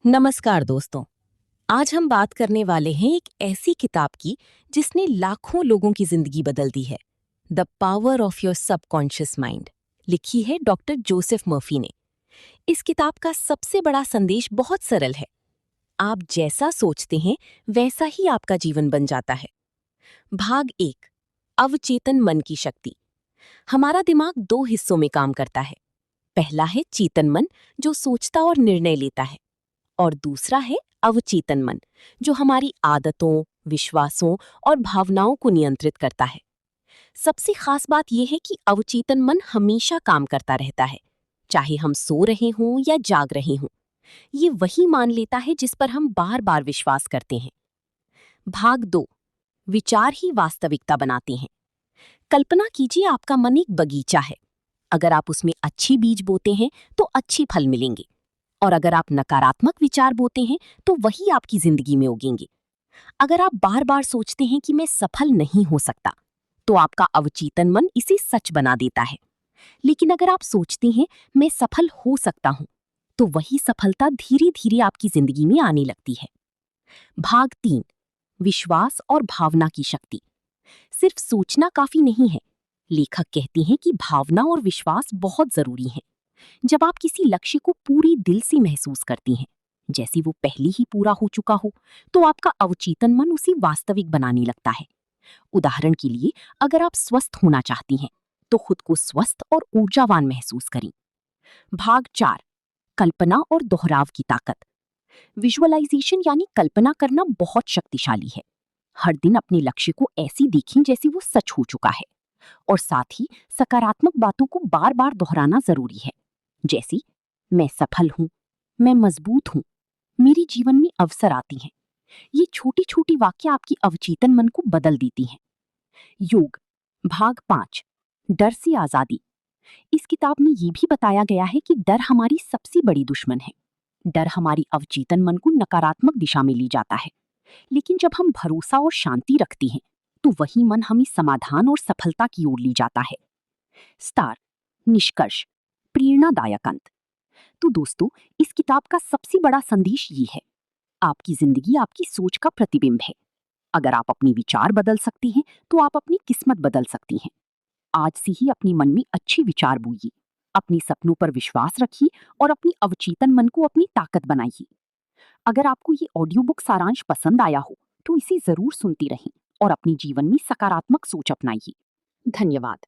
नमस्कार दोस्तों। आज हम बात करने वाले हैं एक ऐसी किताब की जिसने लाखों लोगों की जिंदगी बदल दी है। The power of your subconscious mind लिखी है डॉक्टर जोसेफ मर्फी ने। इस किताब का सबसे बड़ा संदेश बहुत सरल है। आप जैसा सोचते हैं वैसा ही आपका जीवन बन जाता है। भाग 1, अवचेतन मन की शक्ति। हमारा दिमाग दो हिस्सों में काम करता है। पहला है चेतन मन, जो सोचता और निर्णय लेता है, और दूसरा है अवचेतन मन, जो हमारी आदतों, विश्वासों और भावनाओं को नियंत्रित करता है। सबसे खास बात यह है कि अवचेतन मन हमेशा काम करता रहता है, चाहे हम सो रहे हों या जाग रहे हों। ये वही मान लेता है जिस पर हम बार बार विश्वास करते हैं। भाग 2, विचार ही वास्तविकता बनाते हैं। कल्पना कीजिए आपका मन एक बगीचा है। अगर आप उसमें अच्छी बीज बोते हैं तो अच्छे फल मिलेंगे, और अगर आप नकारात्मक विचार बोते हैं तो वही आपकी जिंदगी में उगेंगे। अगर आप बार बार सोचते हैं कि मैं सफल नहीं हो सकता, तो आपका अवचेतन मन इसे सच बना देता है। लेकिन अगर आप सोचते हैं मैं सफल हो सकता हूं, तो वही सफलता धीरे धीरे आपकी जिंदगी में आने लगती है। भाग 3, विश्वास और भावना की शक्ति। सिर्फ सोचना काफी नहीं है। लेखक कहते हैं कि भावना और विश्वास बहुत जरूरी है। जब आप किसी लक्ष्य को पूरी दिल से महसूस करती हैं, जैसे वो पहले ही पूरा हो चुका हो, तो आपका अवचेतन मन उसे वास्तविक बनाने लगता है। उदाहरण के लिए, अगर आप स्वस्थ होना चाहती हैं, तो खुद को स्वस्थ और ऊर्जावान महसूस करें। भाग 4, कल्पना और दोहराव की ताकत। विजुअलाइजेशन यानी कल्पना करना बहुत शक्तिशाली है। हर दिन अपने लक्ष्य को ऐसे देखें जैसे वो सच हो चुका है, और साथ ही सकारात्मक बातों को बार बार दोहराना जरूरी है। जैसे, मैं सफल हूं, मैं मजबूत हूं, मेरे जीवन में अवसर आती हैं। ये छोटी छोटी वाक्य आपकी अवचेतन मन को बदल देती हैं। योग। भाग 5, डर से आजादी। इस किताब में ये भी बताया गया है कि डर हमारी सबसे बड़ी दुश्मन है। डर हमारी अवचेतन मन को नकारात्मक दिशा में ले जाता है। लेकिन जब हम भरोसा और शांति रखते हैं, तो वही मन हमें समाधान और सफलता की ओर ले जाता है। स्टार। निष्कर्ष। प्रेरणादायक अंत। तो दोस्तों, इस किताब का सबसे बड़ा संदेश ये है, आपकी जिंदगी आपकी सोच का प्रतिबिंब है। अगर आप अपने विचार बदल सकती हैं, तो आप अपनी किस्मत बदल सकती हैं। आज से ही अपने मन में अच्छे विचार बोइए, अपने सपनों पर विश्वास रखिए और अपनी अवचेतन मन को अपनी ताकत बनाइए। अगर आपको ये ऑडियो बुक सारांश पसंद आया हो, तो इसे जरूर सुनती रहें और अपने जीवन में सकारात्मक सोच अपनाइए। धन्यवाद।